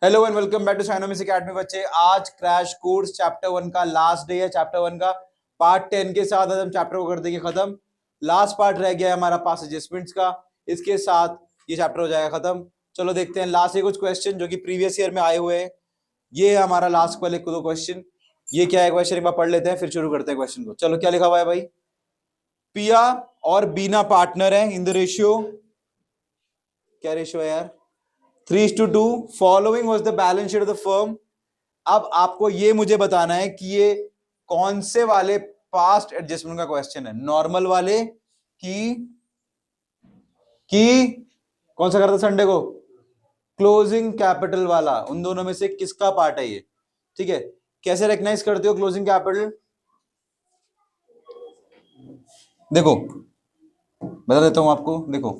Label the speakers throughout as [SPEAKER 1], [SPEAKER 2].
[SPEAKER 1] Hello and welcome back to Cynomics academy बच्चे। आज crash course chapter 1 का last day है। चैप्टर 1 का पार्ट 10 के साथ आज हम चैप्टर को कर देंगे खत्म। लास्ट पार्ट रह गया है हमारा पास एडजस्टमेंट्स का, इसके साथ ये चैप्टर हो जाएगा खत्म। चलो देखते हैं लास्ट के कुछ क्वेश्चन जो कि प्रीवियस ईयर में आए हुए हैं। ये है हमारा लास्ट वाले दो क्वेश्चन। ये क्या है क्वेश्चन, एक बार पढ़ लेते हैं फिर शुरू करते हैं क्वेश्चन को। चलो क्या लिखा हुआ है भाई। पिया और बीना पार्टनर है इन द रेशियो, क्या रेशियो है यार, 3:2। Following was the balance sheet of the firm. अब आपको ये मुझे बताना है कि ये कौन से वाले पास्ट एडजस्टमेंट का क्वेश्चन है, नॉर्मल वाले कि कौन सा करता संडे को, क्लोजिंग कैपिटल वाला। उन दोनों में से किसका पार्ट है ये, ठीक है। कैसे रिकग्नाइज करते हो क्लोजिंग कैपिटल, देखो बता देता हूं आपको। देखो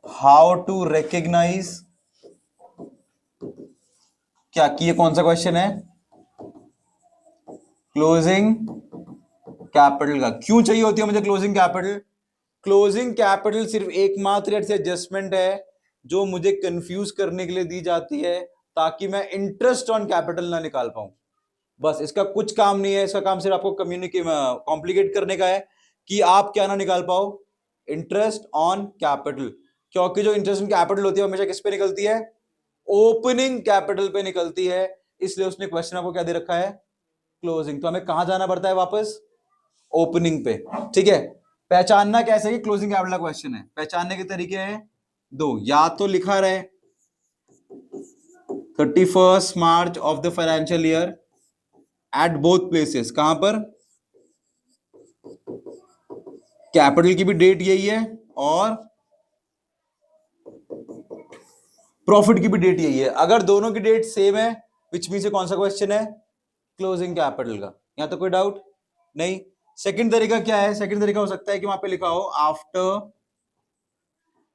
[SPEAKER 1] हाउ टू रिकग्नाइज, क्या कि ये कौन सा क्वेश्चन है, क्लोजिंग कैपिटल का। क्यों चाहिए होती है मुझे क्लोजिंग कैपिटल। क्लोजिंग कैपिटल सिर्फ एकमात्र ऐसी एडजस्टमेंट है जो मुझे कंफ्यूज करने के लिए दी जाती है ताकि मैं इंटरेस्ट ऑन कैपिटल ना निकाल पाऊं। बस इसका कुछ काम नहीं है, इसका काम सिर्फ आपको कम्युनिकेट कॉम्प्लिकेट करने का है कि आप क्या ना निकाल पाओ, इंटरेस्ट ऑन कैपिटल। क्योंकि जो इंटरेस्ट ऑन कैपिटल होती है हमेशा किस पे निकलती है, ओपनिंग कैपिटल पे निकलती है। इसलिए उसने क्वेश्चन आपको क्या दे रखा है, क्लोजिंग। तो हमें कहां जाना पड़ता है वापस, ओपनिंग पे, ठीक है। पहचानना कैसे कि क्लोजिंग कैपिटल का क्वेश्चन है, पहचानने के तरीके हैं दो। या तो लिखा रहे 31 March of the financial year at both places, कहां पर, कैपिटल की भी डेट यही है और प्रॉफिट की भी डेट यही है। अगर दोनों की डेट सेम है विच मीन से कौन सा क्वेश्चन है, क्लोजिंग कैपिटल का। यहां तो कोई डाउट नहीं। सेकंड तरीका क्या है, सेकंड तरीका हो सकता है कि वहां पे लिखा हो after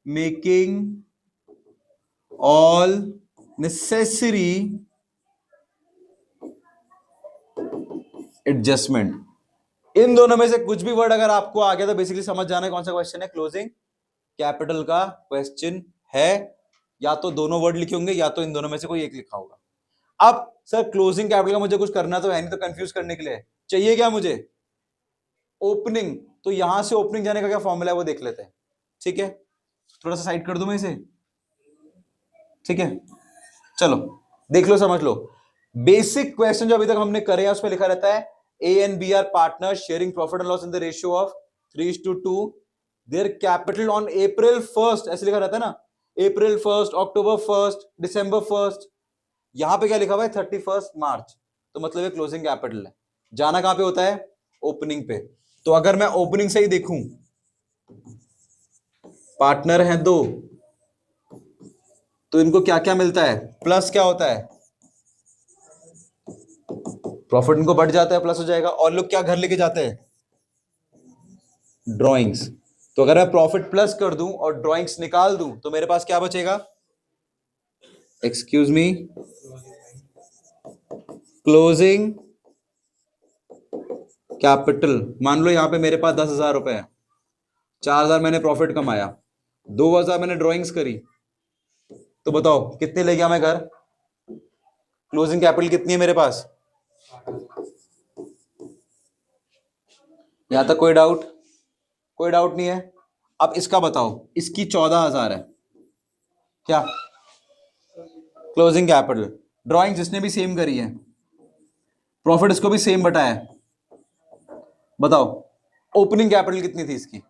[SPEAKER 1] making all necessary adjustment. इन दोनों में से कुछ भी वर्ड अगर आपको आ गया तो बेसिकली समझ जाना है कौन सा क्वेश्चन है, क्लोजिंग कैपिटल का क्वेश्चन है। या तो दोनों वर्ड लिखे होंगे या तो इन दोनों में से कोई एक लिखा होगा। अब सर क्लोजिंग कैपिटल का मुझे कुछ करना तो है नहीं, तो कंफ्यूज करने के लिए चाहिए क्या मुझे, ओपनिंग। तो यहां से ओपनिंग जाने का क्या फॉर्मूला है वो देख लेते हैं, ठीक है। थोड़ा सा साइड कर दूं मैं इसे, ठीक है। चलो देख लो समझ लो। बेसिक क्वेश्चन जो अभी तक हमने करे हैं उसमें लिखा रहता है A and B are partner sharing profit and loss in the ratio of 3:2। Their capital on April 1st, ऐसे लिखा रहता है ना, April 1st, October 1st, December 1st। यहां पे क्या लिखा हुआ है 31 मार्च, तो मतलब ये क्लोजिंग कैपिटल है। जाना कहां पे होता है, ओपनिंग पे। तो अगर मैं ओपनिंग से ही देखूं, पार्टनर हैं दो, तो इनको क्या क्या मिलता है, प्लस क्या होता है, प्रॉफिट इनको बढ़ जाता है, प्लस हो जाएगा। और लोग क्या घर लेके जाते हैं, ड्रॉइंग्स। तो अगर मैं प्रॉफिट प्लस कर दूं और ड्रॉइंग्स निकाल दूं तो मेरे पास क्या बचेगा, एक्सक्यूज मी, क्लोजिंग कैपिटल। मान लो यहां पे मेरे पास 10,000 रुपए है, 4,000 मैंने प्रॉफिट कमाया, 2,000 मैंने ड्रॉइंग्स करी, तो बताओ कितने ले गया मैं घर, क्लोजिंग कैपिटल कितनी है मेरे पास। यहां तक कोई डाउट, कोई डाउट नहीं है। अब इसका बताओ, इसकी 14,000 है, क्या क्लोजिंग कैपिटल। ड्रॉइंग जिसने भी सेम करी है, प्रॉफिट इसको भी सेम बटा है, बताओ ओपनिंग कैपिटल कितनी थी इसकी,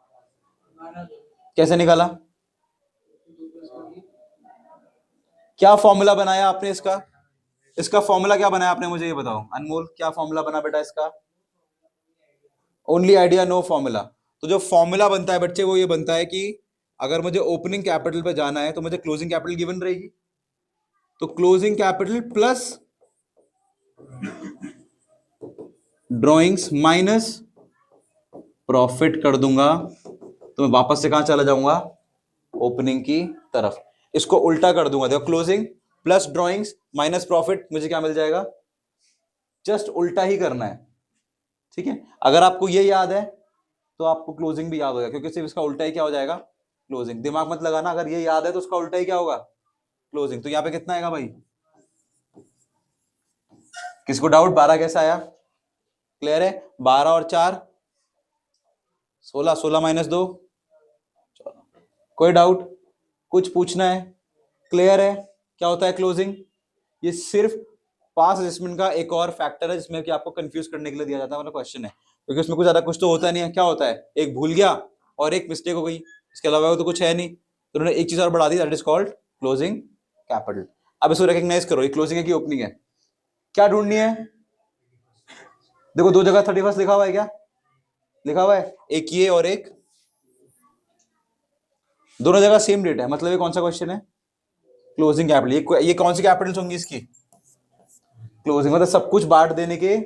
[SPEAKER 1] कैसे निकाला, क्या फॉर्मूला बनाया आपने इसका, इसका फॉर्मूला क्या बनाया आपने मुझे ये बताओ अनमोल, क्या फॉर्मूला बना बेटा इसका, ओनली आइडिया नो फॉर्मूला। तो जो फॉर्मूला बनता है बच्चे वो ये बनता है कि अगर मुझे ओपनिंग कैपिटल पे जाना है तो मुझे क्लोजिंग कैपिटल गिवन रहेगी, तो closing capital plus drawings minus profit कर दूंगा, तो मैं वापस से कहां चला जाऊंगा, ओपनिंग की तरफ। इसको उल्टा कर दूंगा, देखो closing plus drawings minus profit, मुझे क्या मिल जाएगा, जस्ट उल्टा ही करना है, ठीक है। अगर आपको ये याद है तो आपको क्लोजिंग भी याद होगा, क्योंकि सिर्फ इसका उल्टा ही क्या हो जाएगा, क्लोजिंग। दिमाग मत लगाना, अगर ये याद है तो उसका उल्टा ही क्या होगा, क्लोजिंग। तो यहाँ पे कितना आएगा भाई, किसको डाउट 12 कैसे आया? क्लियर है? 12 और 4 16, 16 माइनस 2। कोई डाउट? कुछ पूछना है? क्लियर है? क्या होता है क्लोजिंग? ये सिर्फ पास एडजस्टमेंट का एक और फैक्टर है जिसमें कि आपको कंफ्यूज करने के लिए दिया जाता है, मतलब क्वेश्चन है, क्योंकि उसमें कुछ ज्यादा कुछ तो होता नहीं है। क्या होता है? एक भूल गया और एक मिस्टेक हो गई, इसके अलावा तो कुछ है नहीं। तो उन्होंने एक चीज और बढ़ा दी, that is called closing capital. अब इसको रिकॉग्नाइज करो, ये क्लोजिंग है कि ओपनिंग है? क्या ढूंढनी है? देखो दो जगह 31 लिखा हुआ है, क्या लिखा हुआ है? एक ये और एक, दोनों जगह सेम डेट है, मतलब ये कौन सा क्वेश्चन है? Closing capital. ये कौन सी कैपिटल्स होंगी इसकी? क्लोजिंग, मतलब सब कुछ बांट देने के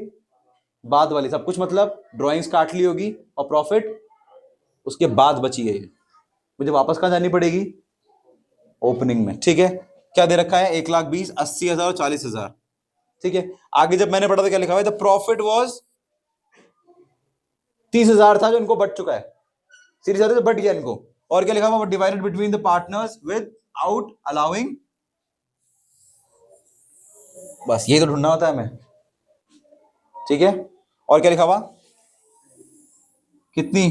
[SPEAKER 1] बाद वाली, सब कुछ मतलब ड्राइंग्स काट ली होगी और प्रॉफिट उसके बाद बची है, मुझे वापस कहां जानी पड़ेगी? ओपनिंग में। ठीक है, क्या दे रखा है? 1,20,000, 80,000 और 40,000। ठीक है, आगे जब मैंने पढ़ा था क्या लिखा हुआ है? द प्रॉफिट वॉज 30,000 था जो इनको बच चुका है, सीरीज से बट गया इनको। और क्या लिखा हुआ? Divided between the partners with out allowing. बस ये तो ढूंढना होता है हमें। ठीक है, और क्या लिखा हुआ? कितनी?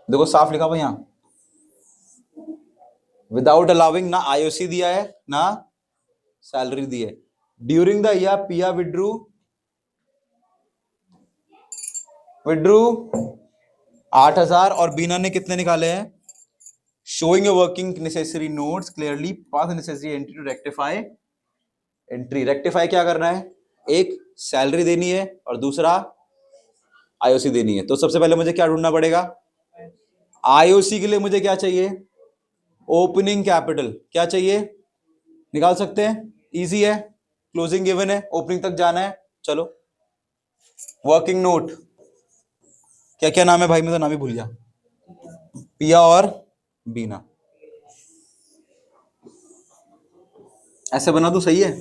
[SPEAKER 1] देखो साफ लिखा हुआ यहां, विदाउट अलाउिंग। ना आईओसी दिया है ना सैलरी दी है। During the year Piya withdrew 8,000 और बीना ने कितने निकाले हैं? Showing your working necessary notes clearly, pass necessary entry to rectify entry. Rectify क्या करना है? एक सैलरी देनी है और दूसरा आईओसी देनी है। तो सबसे पहले मुझे क्या ढूंढना पड़ेगा? आईओसी के लिए मुझे क्या चाहिए? Opening capital. क्या चाहिए? निकाल सकते हैं, इजी है, क्लोजिंग गिवन है, ओपनिंग तक जाना है। चलो, वर्किंग नोट क्या क्या नाम है भाई? मैं तो नाम ही भूल गया। पिया और बीना, ऐसे बना तो सही है।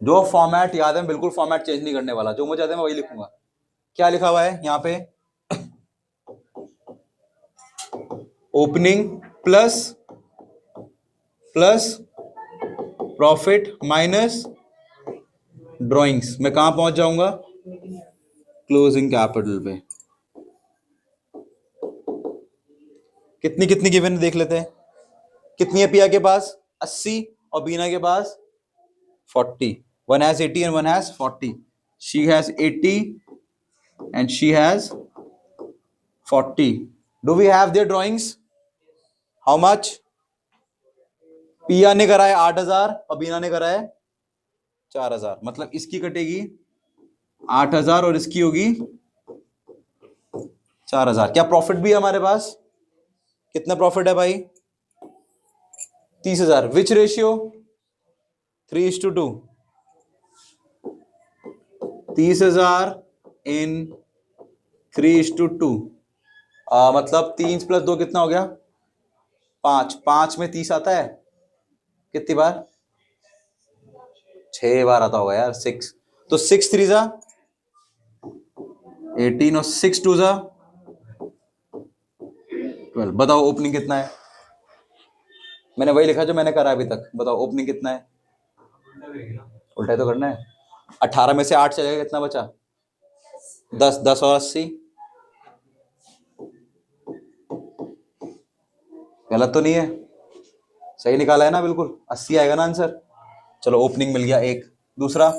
[SPEAKER 1] जो फॉर्मेट याद है, बिल्कुल फॉर्मेट चेंज नहीं करने वाला, जो मुझे याद है मैं वही लिखूंगा। क्या लिखा हुआ है यहां पे? Opening plus plus profit minus drawings. मैं कहां पहुंच जाऊंगा? क्लोजिंग कैपिटल पे। कितनी कितनी गिवन देख लेते हैं। कितनी है पिया के पास? 80 और बीना के पास 40। One has 80 and one has 40। She has 80 and she has 40। Do we have their drawings? How much? Piya ने कराए 8,000 और बीना ने कराए 4,000, मतलब इसकी कटेगी 8,000 और इसकी होगी 4,000। क्या प्रॉफिट भी है हमारे पास? कितना प्रॉफिट है भाई? 30,000। विच रेशियो? 3:2। 30,000 इन 3:2। मतलब 3 + 2 कितना हो गया? 5। 5 में 30 आता है कितनी बार? 6 बार आता होगा यार, 6। तो 6 3 जा 18 और 6 2 जा 12। बताओ ओपनिंग कितना है? मैंने वही लिखा जो मैंने करा अभी तक। बताओ ओपनिंग कितना है? उल्टा ही तो करना है। 18 में से 8 चलेगा, कितना बचा? 10। 10 और 80। गलत तो नहीं है? सही निकाला है ना? बिल्कुल 80 आएगा ना आंसर। चलो ओपनिंग मिल गया एक। दूसरा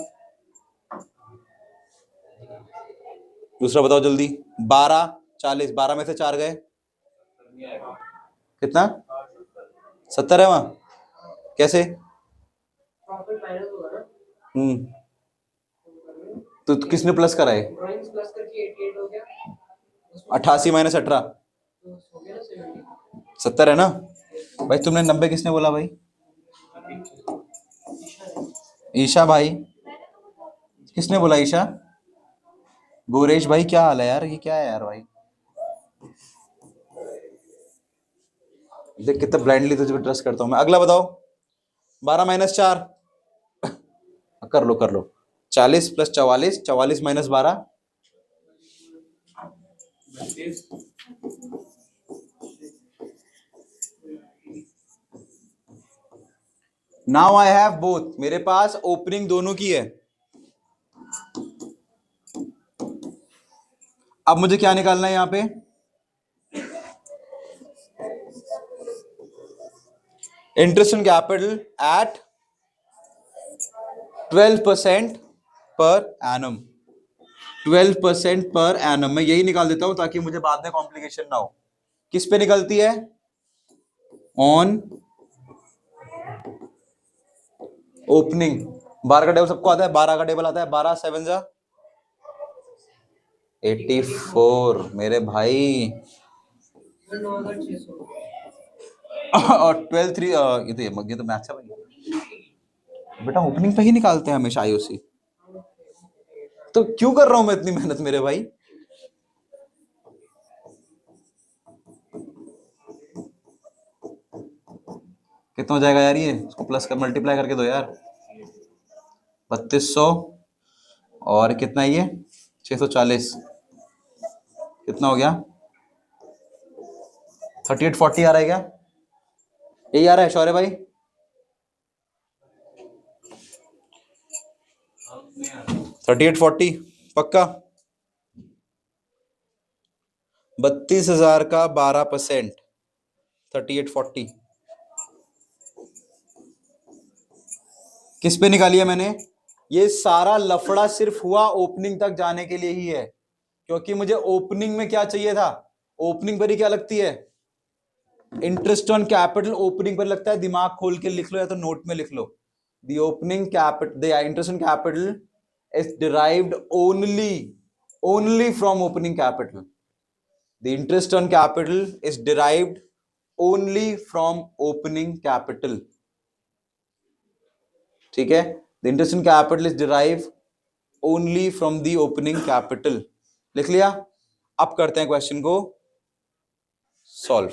[SPEAKER 1] बताओ जल्दी। 12 40। 12 में से 4 गए, कितना? 70 है वहां। कैसे? तो किसने प्लस कराए? 88 - 18 70 है ना भाई? तुमने 90 किसने बोला भाई? ईशा भाई। किसने बोला ईशा? गोरेश भाई, क्या हाल है यार? ये क्या है यार भाई? देख कितना ब्लाइंडली तुझे पे ट्रस्ट करता हूं मैं। अगला बताओ। 12 - 4 कर लो कर लो। 40 + 44। 44 - 12 नाउ आई हैव बोथ, मेरे पास ओपनिंग दोनों की है। अब मुझे क्या निकालना है यहां पे? Interest on capital eight 12% per annum. 12% per annum, मैं यही निकाल देता हूं ताकि मुझे बाद में कॉम्प्लिकेशन ना हो। किस पे निकलती है? On opening. 12 का टेबल सबको आता है, 12 का टेबल आता है, 12 7 जा 84 मेरे भाई। और 12 3 ये तो मैथ्स है भाई। बेटा ओपनिंग पे ही निकालते हैं हमेशा आईओसी, तो क्यों कर रहा हूं मैं इतनी मेहनत मेरे भाई? कितना हो जाएगा यार ये? इसको प्लस कर मल्टीप्लाई करके दो यार। 3200 और कितना है ये? 640। कितना हो गया? 3840 आ रहा है क्या? यही आ रहा है शौर्य भाई? 3840 पक्का? 32,000 का 12%, 3840। किस पे निकाली है मैंने? ये सारा लफड़ा सिर्फ हुआ ओपनिंग तक जाने के लिए ही है, क्योंकि मुझे ओपनिंग में क्या चाहिए था? ओपनिंग पर ही क्या लगती है? इंटरेस्ट ऑन कैपिटल ओपनिंग पर लगता है। दिमाग खोल के लिख लो या तो नोट में लिख लो। The opening capital, the interest on capital is derived only from opening capital. The interest on capital is derived only from opening capital. ठीक है, the interest on capital is derive only from the opening capital. लिख लिया? अब करते हैं question को solve.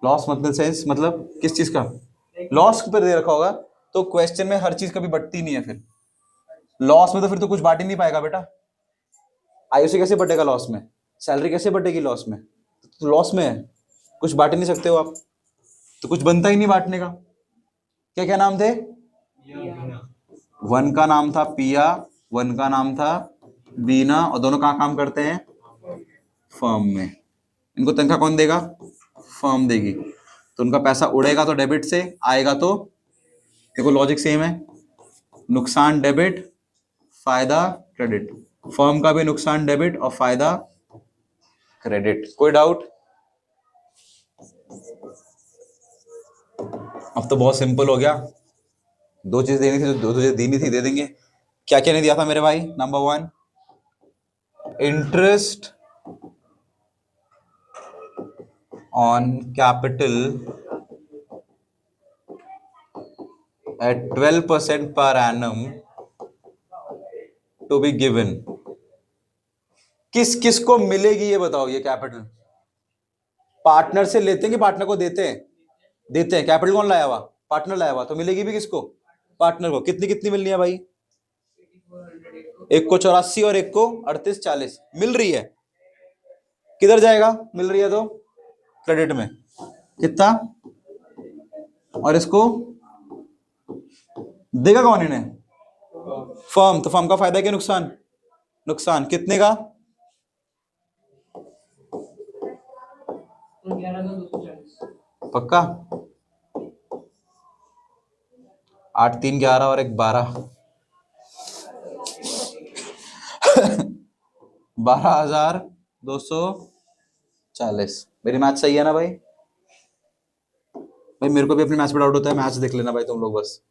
[SPEAKER 1] Loss मतलब sense, मतलब किस चीज का लॉस पर दे रखा होगा? तो क्वेश्चन में हर चीज कभी बटती नहीं है, फिर लॉस में तो फिर तो कुछ बांट ही नहीं पाएगा बेटा। आईओसी कैसे बटेगा लॉस में? सैलरी कैसे बटेगी लॉस में? तो लॉस में है, कुछ बांट ही नहीं सकते हो आप, तो कुछ बनता ही नहीं बांटने का। क्या क्या नाम थे? वन का नाम था पिया, वन का नाम था बीना, और दोनों कहाँ काम करते हैं? फर्म में। इनको तनख्वाह कौन देगा? फर्म देगी। तो उनका पैसा उड़ेगा तो डेबिट से आएगा, तो देखो लॉजिक सेम है। नुकसान डेबिट, फायदा क्रेडिट। फर्म का भी नुकसान डेबिट और फायदा क्रेडिट। कोई डाउट? अब तो बहुत सिंपल हो गया। दो चीज देनी थी, दो चीजें देनी थी, दे देंगे। क्या क्या नहीं दिया था मेरे भाई? Number 1 interest on capital at 12% per annum to be given। किस किस को मिलेगी ये बताओ? ये कैपिटल पार्टनर से लेते हैं कि पार्टनर को देते हैं? देते हैं। कैपिटल कौन लाया हुआ? पार्टनर लाया हुआ, तो मिलेगी भी किसको? पार्टनर को। कितनी कितनी मिलनी है भाई? एक को 84 और एक को 38 40 मिल रही है। किधर जाएगा मिल रही है तो? क्रेडिट में। कितना? और इसको देगा कौन इन्हें? फर्म। तो फर्म का फायदा है कि नुकसान? नुकसान। कितने का? 11,240 पक्का? 8 3 11 और एक 12 12,240। मेरी मैथ सही है ना भाई? भाई मेरे को भी अपने मैथ्स पे डाउट होता है, मैथ्स देख लेना भाई तुम लोग बस।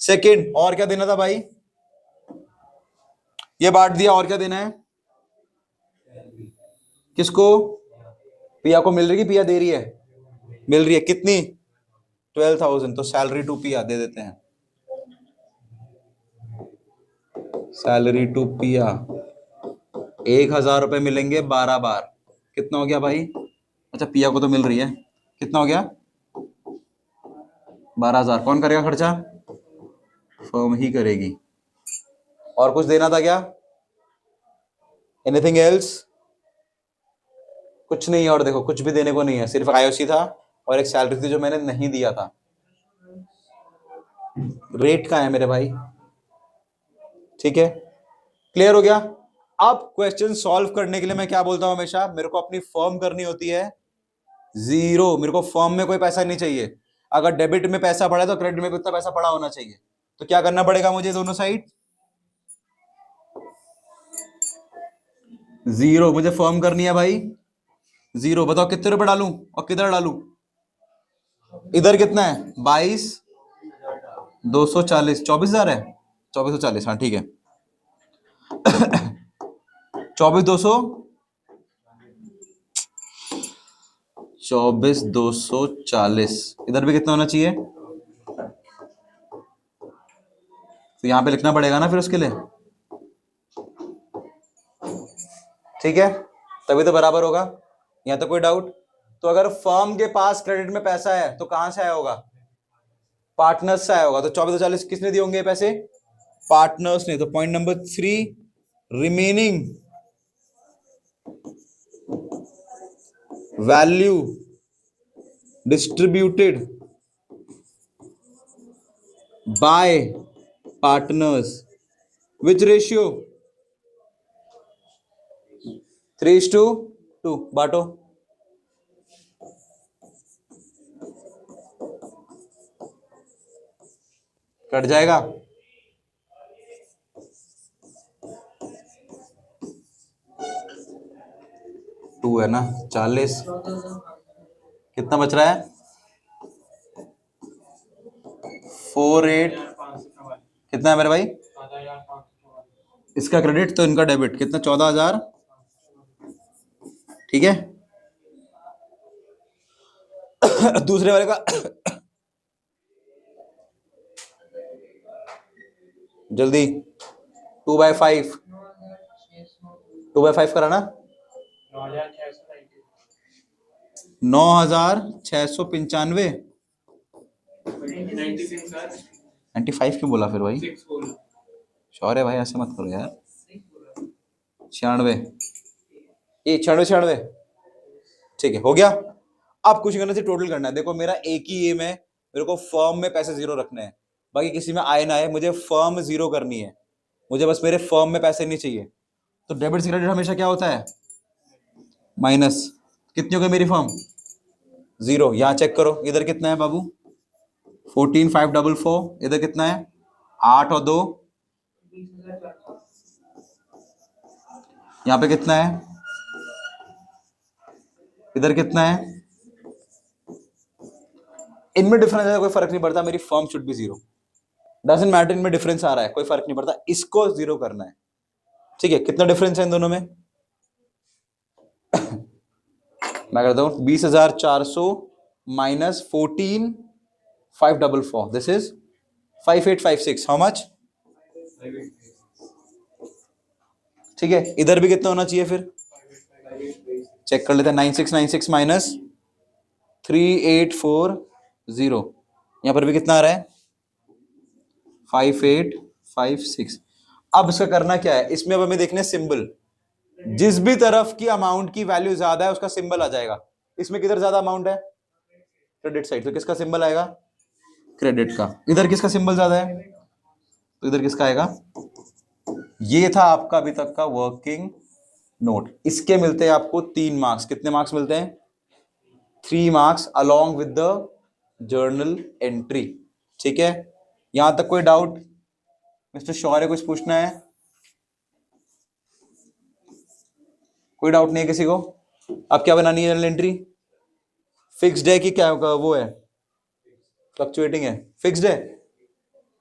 [SPEAKER 1] सेकंड, और क्या देना था भाई? ये बांट दिया, और क्या देना है? किसको? पिया को मिल रही है कि पिया दे रही है? मिल रही है। कितनी? 12,000। तो सैलरी टू पिया दे देते हैं। सैलरी टू पिया 1,000 रुपए मिलेंगे 12 बार। कितना हो गया भाई? अच्छा पिया को तो मिल रही है। कितना हो गया? 12,000। कौन करेगा खर्चा? फर्म ही करेगी। और कुछ देना था क्या? Anything else? कुछ नहीं है, और देखो कुछ भी देने को नहीं है, सिर्फ आईओसी था और एक सैलरी थी जो मैंने नहीं दिया था। रेट का है मेरे भाई, ठीक है, क्लियर हो गया। अब क्वेश्चन सॉल्व करने के लिए मैं क्या बोलता हूं हमेशा, मेरे को अपनी फर्म करनी होती है जीरो। मेरे को फर्म में कोई पैसा नहीं चाहिए। अगर डेबिट में पैसा पड़ा है तो क्रेडिट में भी उतना पैसा पड़ा होना चाहिए। तो क्या करना पड़ेगा मुझे दोनों साइड? जीरो। मुझे फर्म करनी है भाई जीरो। बताओ कितने रुपए डालूं और किधर डालूं? इधर कितना है? 22,240, 24,000 है। 24,240, हाँ ठीक है। 24,240 इधर भी कितना होना चाहिए? तो यहां पे लिखना पड़ेगा ना फिर उसके लिए, ठीक है, तभी तो बराबर होगा। यहां तो कोई डाउट? तो अगर फर्म के पास क्रेडिट में पैसा है तो कहां से आया होगा? पार्टनर्स से आया होगा। तो 24,240 किसने दिए होंगे पैसे? पार्टनर्स ने। तो point number 3, remaining value distributed by partners, which ratio? 3:2। बांटो। कट जाएगा। 2 है ना, 40। कितना बच रहा है? 48। कितना है मेरे भाई? इसका क्रेडिट तो इनका डेबिट, कितना? 14,000, ठीक है। दूसरे वाले का जल्दी 2/5, 2/5 कराना। 9,695। 95 क्यों बोला फिर भाई? श्योर है भाई, ऐसे मत करो यार। 96, ये 96, ठीक है, हो गया। अब कुछ करने से टोटल करना है। देखो मेरा एक ही एम है, मेरे को फर्म में पैसे जीरो रखने हैं, बाकी किसी में आए ना आए, मुझे फर्म जीरो करनी है। मुझे बस मेरे फर्म में पैसे नहीं चाहिए। तो डेबिट से क्रेडिट हमेशा क्या होता है? माइनस। कितनी हो गई मेरी फर्म? जीरो। यहां चेक करो, इधर कितना है बाबू? 14,544। इधर कितना है? 8 और 2, यहाँ पे कितना है? इधर कितना है? इनमें डिफरेंस है, कोई फर्क नहीं पड़ता, मेरी firm should be zero. Doesn't matter इनमें डिफरेंस आ रहा है, कोई फर्क नहीं पड़ता, इसको जीरो करना है, ठीक है। कितना डिफरेंस है इन दोनों में? मैं करता हूं 20,400 minus 14,544, this is 5,856। How much? ठीक है। इधर भी कितना होना चाहिए फिर? चेक कर लेते हैं। 9,696 माइनस 3,840, यहां पर भी कितना आ रहा है? 5,856। अब इसका करना क्या है, इसमें अब हमें देखने सिंबल। जिस भी तरफ की अमाउंट की वैल्यू ज्यादा है उसका सिंबल आ जाएगा। इसमें किधर ज्यादा अमाउंट है? क्रेडिट साइड, तो किसका सिंबल आएगा? क्रेडिट का। इधर किसका सिंबल ज्यादा है? तो इधर किसका आएगा? ये था आपका अभी तक का वर्किंग नोट। इसके मिलते हैं आपको 3 मार्क्स। कितने मार्क्स मिलते हैं? 3 marks along with the journal entry, ठीक है। यहां तक कोई डाउट? मिस्टर शौर्य कुछ पूछना है? कोई डाउट नहीं है किसी को? अब क्या बनानी है जर्नल एंट्री? फिक्स्ड है कि क्या वो है? फ्लक्चुएटिंग है? फिक्स्ड है?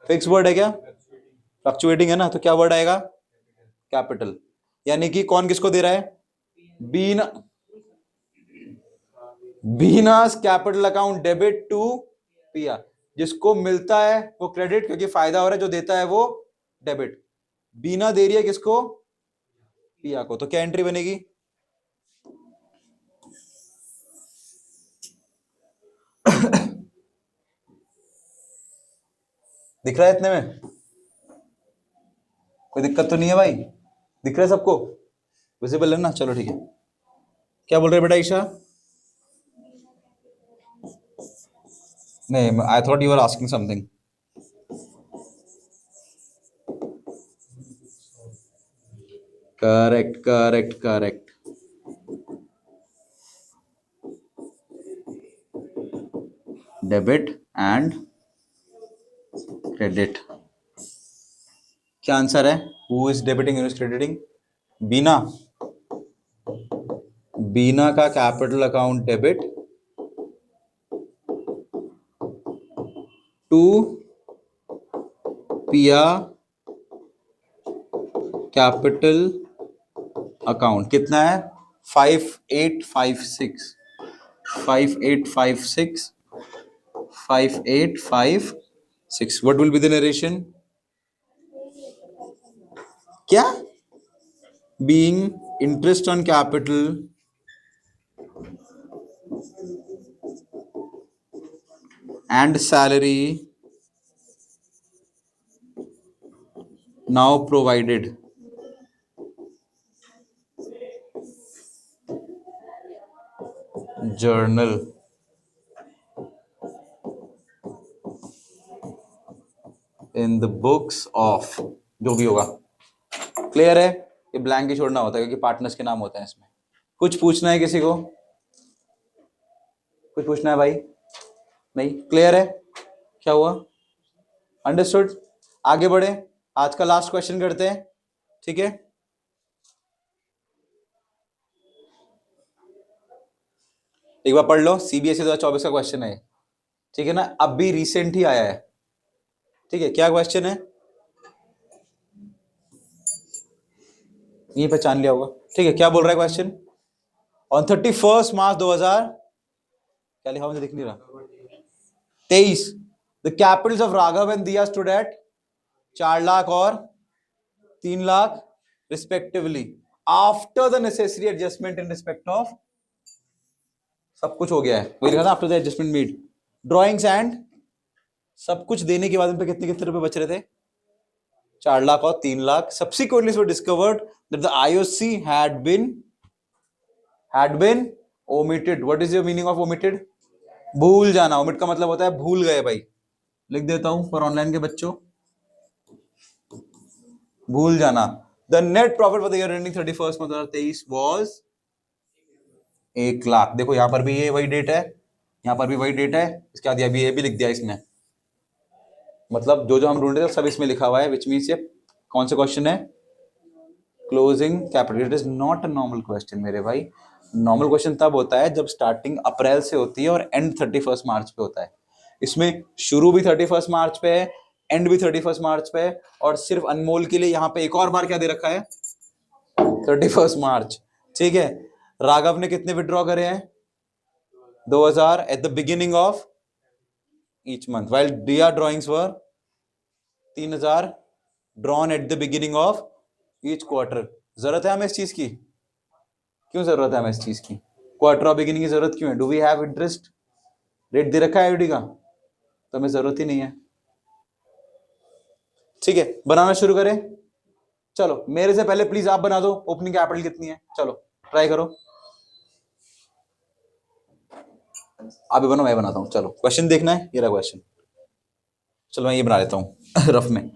[SPEAKER 1] फिक्स वर्ड है क्या? फ्लक्चुएटिंग है ना, तो क्या वर्ड आएगा? कैपिटल। यानी कि कौन किसको दे रहा है? बीना बीनास कैपिटल अकाउंट डेबिट टू पिया। जिसको मिलता है वो क्रेडिट, क्योंकि फायदा हो रहा है, जो देता है वो डेबिट। बीना दे रही है किसको? पिया को। तो क्या एंट्री बनेगी? दिख रहा है इतने में? कोई दिक्कत तो नहीं है भाई? दिख रहा है सबको? विजिबल है ना? चलो ठीक है। क्या बोल रहे बेटा ईशा? नहीं, I thought you are asking something. Correct correct correct. Debit and credit. क्या आंसर है? Who is debiting, who is crediting? Bina. Bina का capital account debit to Piya capital account. कितना है? 5856, 5856, 5856। What will be the narration? क्या? Being interest on capital and salary now provided. Journal in the books of, जो भी होगा। Clear है? ये blank ही छोड़ना होता है क्योंकि पार्टनर्स के नाम होते हैं इसमें। कुछ पूछना है किसी को? कुछ पूछना है भाई? नहीं? क्लियर है? क्या हुआ? अंडरस्टूड? आगे बढ़े, आज का लास्ट क्वेश्चन करते हैं, ठीक है? एक बार पढ़ लो, सीबीएसई 2024 का क्वेश्चन है, ठीक है ना? अब भी रिसेंट ही आया है, ठीक है? क्या क्वेश्चन है? ये पहचान लिया होगा, ठीक है? क्या बोल रहा है क्वेश्चन? ऑन 31 मार्च 2000, क्या लिखा मुझे दिख नहीं रहा, 23, the Capitals of Raghav and दिया स्टूड एट 4 लाख और 3 lakh respectively after the necessary adjustment in respect of, सब कुछ हो गया है, वही लिखा था after the adjustment made, drawings and, सब कुछ देने के बाद इन पे कितने कितने रुपए बच रहे थे? 4 लाख और 3 lakh. Subsequently it was discovered that the IOC had been omitted. What is your meaning of omitted? भूल जाना। omit का मतलब होता है भूल गए भाई। लिख देता हूं फॉर ऑनलाइन के बच्चों, भूल जाना। The net profit for the year ending 31st March 2023 was 1 lakh. देखो यहां पर भी ये वही डेट है, यहां पर भी वही डेट है, इसके बाद ये भी लिख दिया इसने। मतलब जो जो हम ढूंढ रहे थे सब इसमें लिखा हुआ है, विच मीन्स ये कौन सा क्वेश्चन है? Closing capital. It is not a normal question मेरे भाई। नॉर्मल क्वेश्चन तब होता है जब स्टार्टिंग अप्रैल से होती है और एंड 31 मार्च पे होता है। इसमें शुरू भी 31 मार्च पे है, एंड भी 31 मार्च पे है, और सिर्फ अनमोल के लिए यहाँ पे एक और बार क्या दे रखा है? 31 मार्च। ठीक है? राघव ने कितने विड्रॉ करे हैं? 2000 at the beginning of each month, while दिया drawings were 3000 drawn at the beginning of each quarter. जरूरत है हमें इस चीज की? क्यों जरूरत है हमें इस चीज की? क्वार्टर ऑफ बिगिनिंग की जरूरत क्यों है? Do we have interest rate दे रखा है आईडी का? तो हमें जरूरत ही नहीं है। ठीक है, बनाना शुरू करें। चलो मेरे से पहले प्लीज आप बना दो ओपनिंग कैपिटल कितनी है, चलो ट्राई करो। आप भी बनो, मैं बनाता हूं। चलो क्वेश्चन देखना है, ये रहा क्वेश्चन। चलो मैं ये बना लेता हूं रफ में।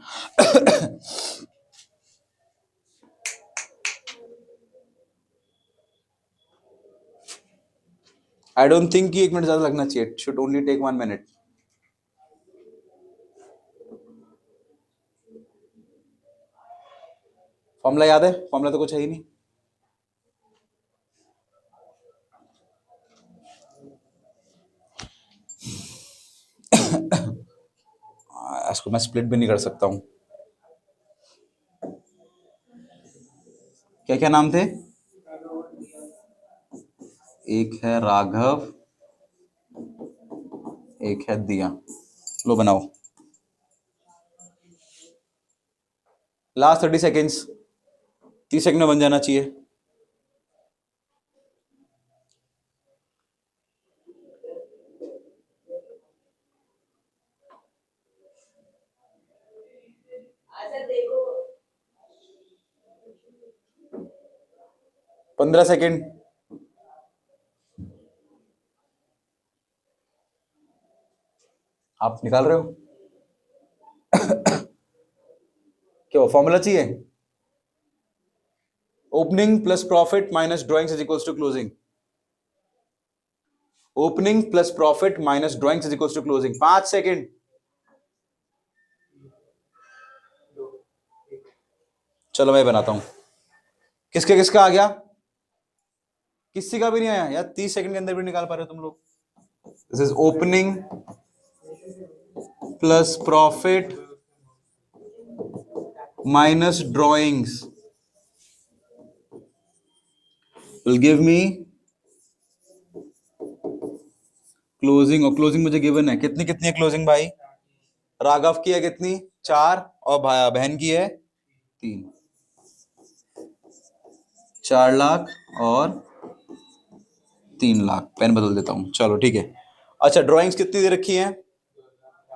[SPEAKER 1] आई डोंट थिंक कि 1 मिनट ज्यादा लगना चाहिए, should only take 1 minute. Formula याद है? फॉर्मूला तो कुछ है ही नहीं। इसको मैं स्प्लिट भी नहीं कर सकता हूं। क्या क्या नाम थे? एक है राघव, एक है दिया। लो बनाओ। लास्ट 30 सेकेंड्स, 30 सेकंड में बन जाना चाहिए। 15 सेकेंड। आप निकाल रहे हो? क्या फॉर्मूला चाहिए? Opening plus profit minus drawings is equals to closing. Opening plus profit minus drawings is equals to closing. 5 second. चलो मैं बनाता हूं। किसके किसका आ गया? किसी का भी नहीं आया यार। 30 सेकंड के अंदर भी निकाल पा रहे हो तुम लोग? This is opening plus profit minus drawings will give me closing. और क्लोजिंग मुझे गिवन है। कितनी कितनी है क्लोजिंग भाई? राघव की है कितनी? 4। और बहन की है 3। 4 लाख और 3 लाख। पेन बदल देता हूं। चलो ठीक है। अच्छा ड्रॉइंग्स कितनी दे रखी है?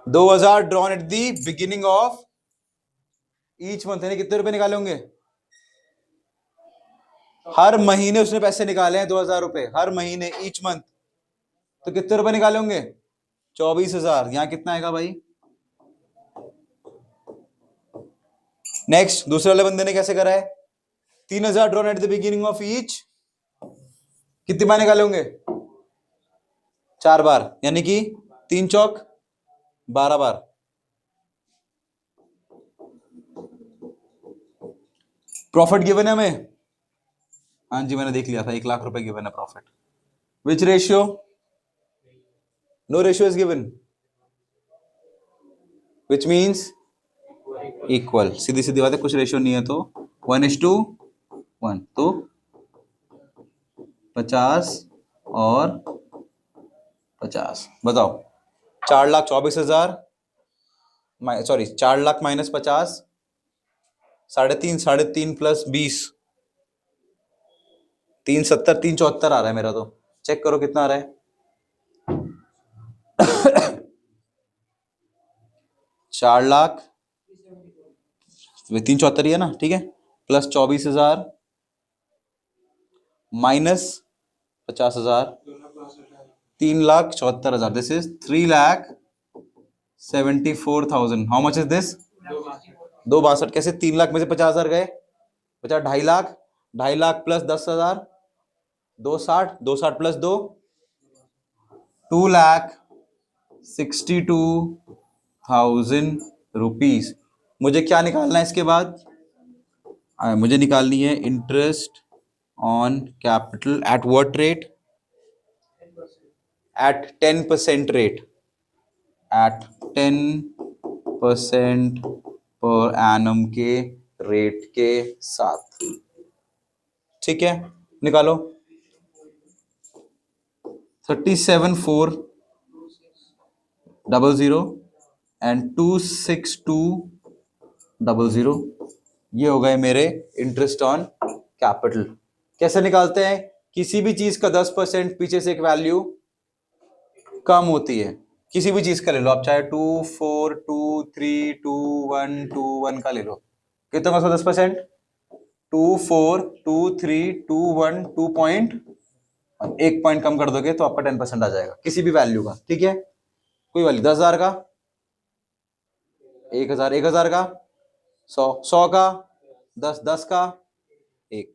[SPEAKER 1] 2000 drawn at the beginning of each month. यानी कितने रुपए निकाले होंगे? हर महीने उसने पैसे निकाले हैं 2000 रुपए हर महीने ईच मंथ। तो कितने रुपए निकाले होंगे? 24,000। यहां कितना आएगा भाई? नेक्स्ट दूसरे वाले बंदे ने कैसे करा है? 3000 drawn at the beginning of each. कितनी बार निकाले होंगे? 4 बार। यानी कि 3 चौक 12 बार। प्रॉफिट गिवन है हमें? हाँ जी मैंने देख लिया था। 1 लाख रुपए गिवन है profit. Which ratio? No ratio is given which means equal. सीधी सीधी बात है। कुछ रेशियो नहीं है तो 1:1। तो 50 और 50। बताओ 4,24,000 सॉरी 4 लाख माइनस 50 3.5 3.5 प्लस 20 370 374 आ रहा है मेरा। तो चेक करो कितना आ रहा है। 4 लाख 374 ही है ना? ठीक है। Plus 24,000 minus 50,000 3,74,000। This is 3,74,000। How much is this? 2,62। कैसे 3 लाख में से 50,000 गए? बचा 2.5 लाख। 2.5 लाख प्लस 10,000 260। 260 प्लस 2 2,62,000 रुपीज। मुझे क्या निकालना है इसके बाद? मुझे निकालनी है interest on capital at what rate? At 10% rate. At 10% per annum के रेट के साथ। ठीक है निकालो। 37,400 एंड 262,000। ये हो गए मेरे इंटरेस्ट ऑन कैपिटल। कैसे निकालते हैं? किसी भी चीज का 10% पीछे से एक वैल्यू कम होती है। किसी भी चीज का ले लो आप, चाहे 2 4 2 3 2 1 2 1 का ले लो। कितना होगा 10%? 2 4 2 3 2 1 2 पॉइंट। 1 पॉइंट कम कर दोगे तो आपका 10% आ जाएगा किसी भी वैल्यू का। ठीक है। कोई वैल्यू 10,000 का, 1,000 1,000 का, 100 100 का, 10 10 का, 1।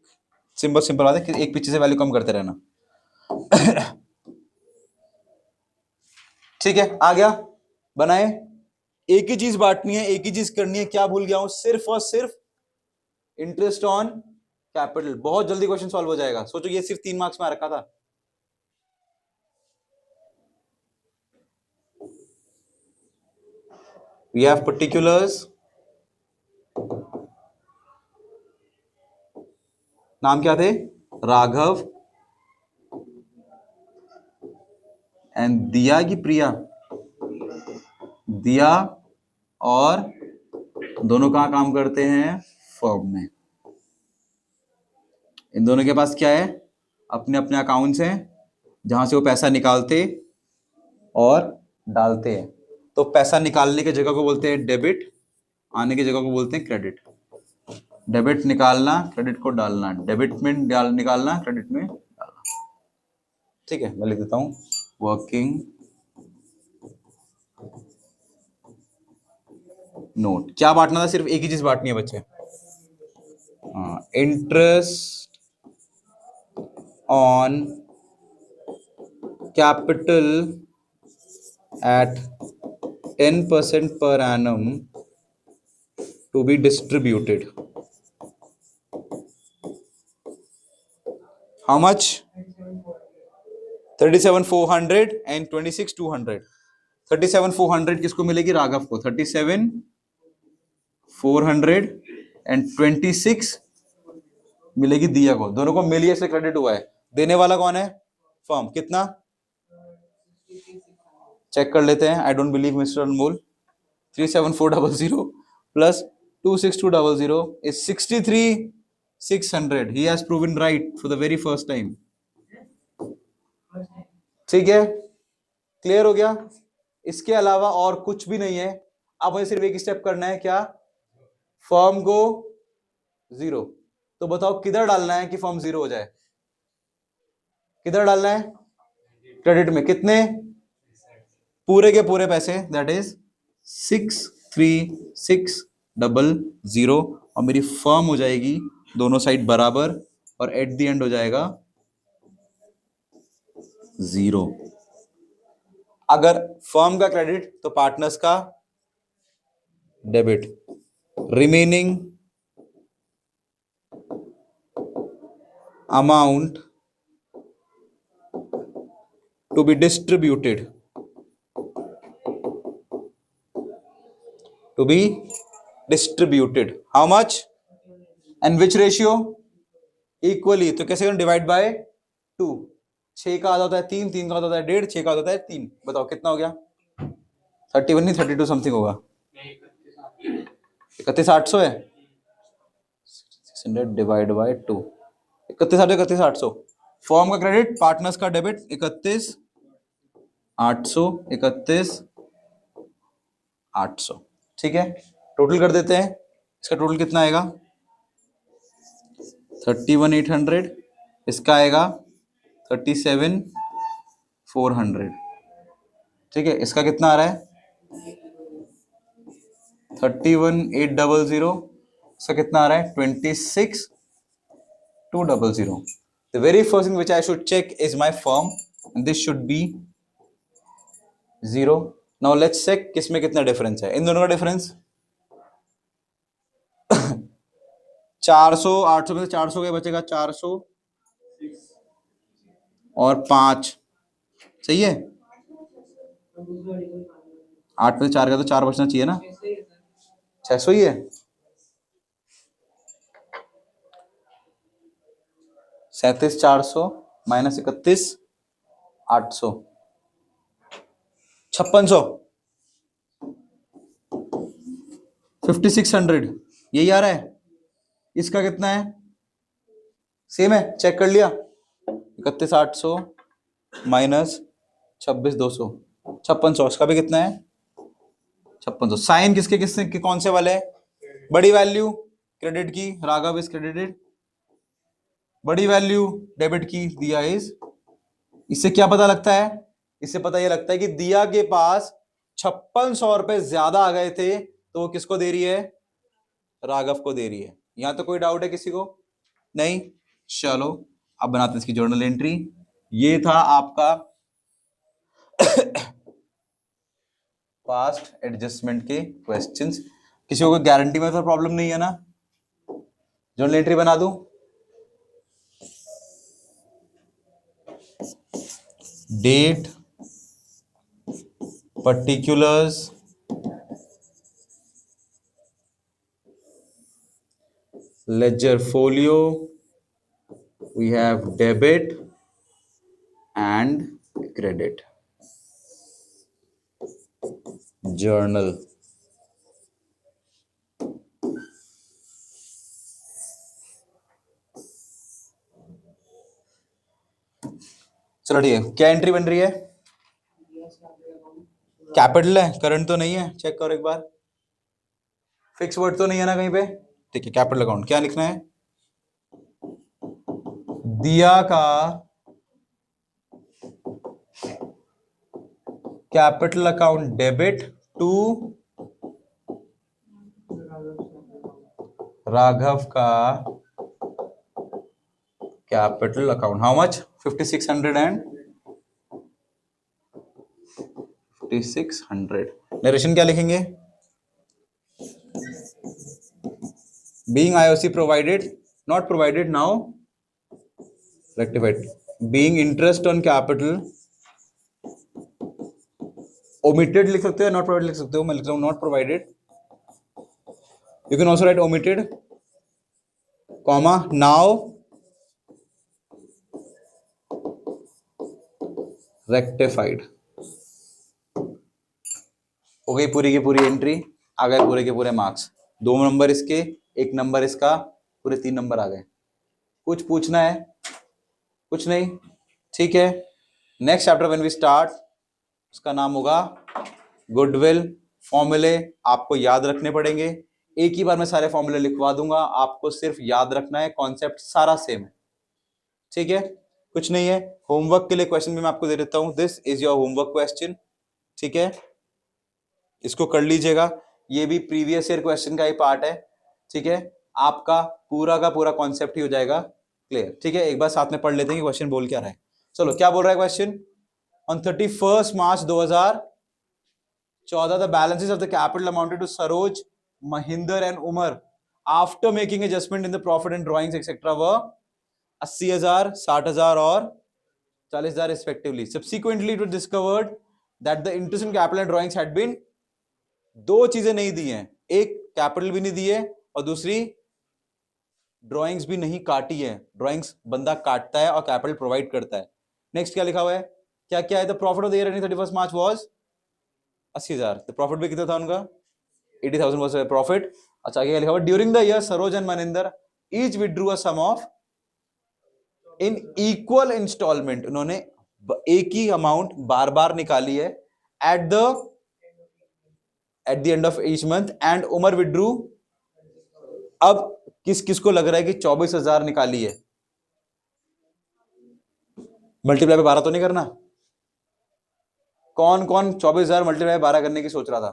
[SPEAKER 1] सिंपल सिंपल बात है कि एक पीछे से वैल्यू कम करते रहना। ठीक है आ गया। बनाए। एक ही चीज बांटनी है, एक ही चीज करनी है। क्या भूल गया हूं? सिर्फ और सिर्फ इंटरेस्ट ऑन कैपिटल। बहुत जल्दी क्वेश्चन सॉल्व हो जाएगा। सोचो ये सिर्फ 3 मार्क्स में आ रखा था। We have particulars. नाम क्या थे? राघव एंड दिया की प्रिया? दिया और दोनों कहां काम करते हैं? फर्म में। इन दोनों के पास क्या है? अपने अपने अकाउंट्स हैं जहां से वो पैसा निकालते और डालते हैं। तो पैसा निकालने की जगह को बोलते हैं डेबिट, आने की जगह को बोलते हैं क्रेडिट। डेबिट निकालना, क्रेडिट को डालना, डेबिट में निकालना, क्रेडिट में डालना। ठीक है, मैं लिख देता हूं वर्किंग नोट। क्या बांटना था? सिर्फ एक ही चीज बांटनी है बच्चे। Interest on capital at 10% per annum to be distributed. How much? 37,400 and 26,200. 37,400 किसको मिलेगी? राघव को। 37,400 and 26 मिलेगी दिया को। दोनों को मिली इसलिए क्रेडिट हुआ है। देने वाला कौन है? फर्म। कितना? चेक कर लेते हैं। I don't believe mister Anmol. 37,400 plus 26200 is 63,600. He has proven right for the very first time. ठीक है, क्लियर हो गया? इसके अलावा और कुछ भी नहीं है। अब मुझे सिर्फ एक स्टेप करना है। क्या? फर्म को 0। तो बताओ किधर डालना है कि फर्म 0 हो जाए? किधर डालना है? क्रेडिट में। कितने? पूरे के पूरे पैसे, दैट इज 63,600 और मेरी फर्म हो जाएगी दोनों साइड बराबर और एट द एंड हो जाएगा 0। अगर फर्म का क्रेडिट तो पार्टनर्स का debit. Remaining amount to be distributed how much and which ratio? equally। तो कैसे? Divide by 2। 6 का आधा होता है 3, 3 का आधा होता है 1.5, 6 का आधा होता है 3। बताओ कितना हो गया? 31 नहीं 32 समथिंग होगा। 31,800 है। 600 डिवाइड बाय 2। 31,800। फॉर्म का क्रेडिट, पार्टनर्स का डेबिट। 31,800, 31,800। ठीक है, टोटल कर देते हैं। इसका टोटल कितना आएगा? 31,800। इसका आएगा 37,400। ठीक है, इसका कितना आ रहा है? 31,800। इसका कितना आ रहा है? 26,200। The very first thing which I should check is my firm and this should be 0. Now let's check किसमें कितना डिफरेंस है। इन दोनों का डिफरेंस 400, 800 में से 400 के बचेगा 400 और 5। सही है? 8 में से 4 का तो 4 बचना चाहिए ना। 600 ही है। 37,400 माइनस 31,800 5600 5600 यही आ रहा है। इसका कितना है? सेम है, चेक कर लिया। 31,800 माइनस 26,200 5600। इसका भी कितना है? 5600। साइन किसके किसके के कौन से वाले हैं? बड़ी वैल्यू क्रेडिट की, राघव इज क्रेडिटेड। बड़ी वैल्यू डेबिट की, दिया इज। इससे क्या पता लगता है? इससे पता यह लगता है कि दिया के पास 5600 रुपए ज्यादा आ गए थे तो वो किसको दे रही है? राघव को दे रही है। यहां तो कोई डाउट है किसी को? नहीं। चलो अब बनाते हैं इसकी जर्नल एंट्री। ये था आपका पास्ट एडजस्टमेंट के क्वेश्चंस। किसी को गारंटी में तो प्रॉब्लम नहीं है ना? जर्नल एंट्री बना दूं? Date, particulars, ledger folio, we have debit and credit, journal। चलो ठीक है, क्या एंट्री बन रही है? कैपिटल है, करंट तो नहीं है, चेक करो एक बार। फिक्स वर्ड तो नहीं है ना कहीं पे? ठीक है, कैपिटल अकाउंट क्या लिखना है? दिया का capital account debit to Raghav का capital account, how much? 5600 and 5600। Narration क्या लिखेंगे? Being IOC provided, not provided, now rectified. Being interest on capital omitted लिख सकते हो, नॉट प्रोवाइडेड लिख सकते हो, मैं लिख रहा हूं not provided. You can also right omitted, comma, now rectified. हो गई पूरी की पूरी एंट्री, आ गए पूरे के पूरे मार्क्स। 2 नंबर इसके, 1 नंबर इसका, पूरे 3 नंबर आ गए। कुछ पूछना है? कुछ नहीं, ठीक है। Next chapter when we start, उसका नाम होगा गुडविल। फॉर्मूले आपको याद रखने पड़ेंगे, एक ही बार मैं सारे फॉर्मूले लिखवा दूंगा, आपको सिर्फ याद रखना है, कॉन्सेप्ट सारा सेम है, ठीक है। कुछ नहीं है। होमवर्क के लिए क्वेश्चन भी मैं आपको दे देता हूं, this is your homework question, ठीक है, इसको कर लीजिएगा। ये भी प्रीवियस ईयर क्वेश्चन का ही पार्ट है, ठीक है। आपका पूरा का पूरा कॉन्सेप्ट ही हो जाएगा क्लियर, ठीक है। एक बार साथ में पढ़ लेते हैं कि क्वेश्चन बोल क्या रहा है। चलो, क्या बोल रहा है question? On 31 March 2014 the balances of the capital amounted to Saroj, Mahinder and Umar after making adjustment in the profit and drawings etcetera व 80,000, 60,000 और 40,000 respectively. Subsequently it was discovered that the interest in capital and drawings had been, दो चीजें नहीं दी हैं, एक capital भी नहीं दी है और दूसरी ड्राइंग्स भी नहीं काटी है। ड्राइंग्स बंदा काटता है और कैपिटल प्रोवाइड करता है। नेक्स्ट क्या लिखा हुआ है? क्या क्या है? The profit of the year ending 31 March was 80,000। तो प्रॉफिट भी कितना था उनका? 80,000 वाज प्रॉफिट। अच्छा, आगे क्या लिखा हुआ? During the year Saroj and Maninder each withdrew a sum of in equal installment, उन्होंने एक ही अमाउंट बार बार निकाली है at the end of each month and Umar withdrew. अब किस किस को लग रहा है कि 24,000 निकाली है? मल्टीप्लाई पे 12 तो नहीं करना? कौन कौन 24,000 मल्टीप्लाई 12 करने की सोच रहा था?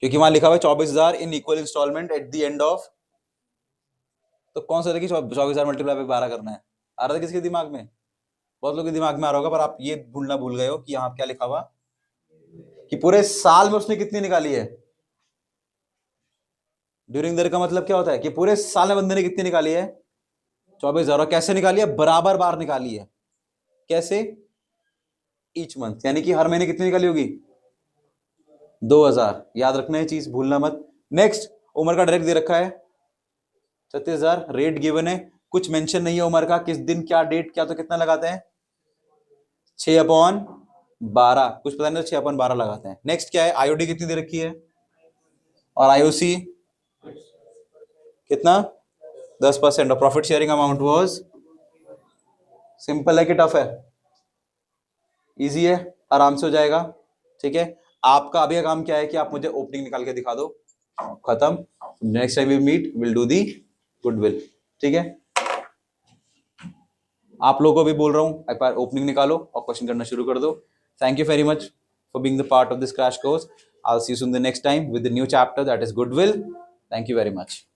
[SPEAKER 1] क्योंकि वहां लिखा हुआ है 24,000 in equal installment at the end of, तो कौन सा था कि 24,000 मल्टीप्लाई पे 12 करना है? आ रहा था किसके दिमाग में? बहुत लोगों के दिमाग में आ रहा होगा, पर आप ये भूलना भूल गए हो कि यहां क्या लिखा हुआ कि पूरे साल में उसने कितनी निकाली है। ड्यूरिंग द ईयर का मतलब क्या होता है कि पूरे साल में बंदे ने कितनी निकाली है? 24,000। और कैसे निकाली है? बराबर बार निकाली है। कैसे? ईच मंथ, यानी कि हर महीने कितनी निकाली होगी? 2,000। याद रखना है चीज, भूलना मत। नेक्स्ट, उम्र का डायरेक्ट दे रखा है 36,000। रेट गिवन है, कुछ मेंशन नहीं है उम्र का, किस दिन क्या डेट क्या, तो कितना लगाते हैं? 6/12। कुछ पता नहीं तो 6/12 लगाते हैं। नेक्स्ट क्या है? आईओडी कितनी दे रखी है और आईओसी कितना? 10%। और profit sharing amount was, simple है कि टफ है? इजी है, आराम से हो जाएगा, ठीक है। आपका अभी का काम क्या है कि आप मुझे ओपनिंग निकाल के दिखा दो, खत्म। Next time we meet will do the goodwill, ठीक है। आप लोगों को भी बोल रहा हूं, एक बार ओपनिंग निकालो और क्वेश्चन करना शुरू कर दो। Thank you very much for being the part of this crash course. I will see you soon the next time with the new chapter that is goodwill. Thank you very much.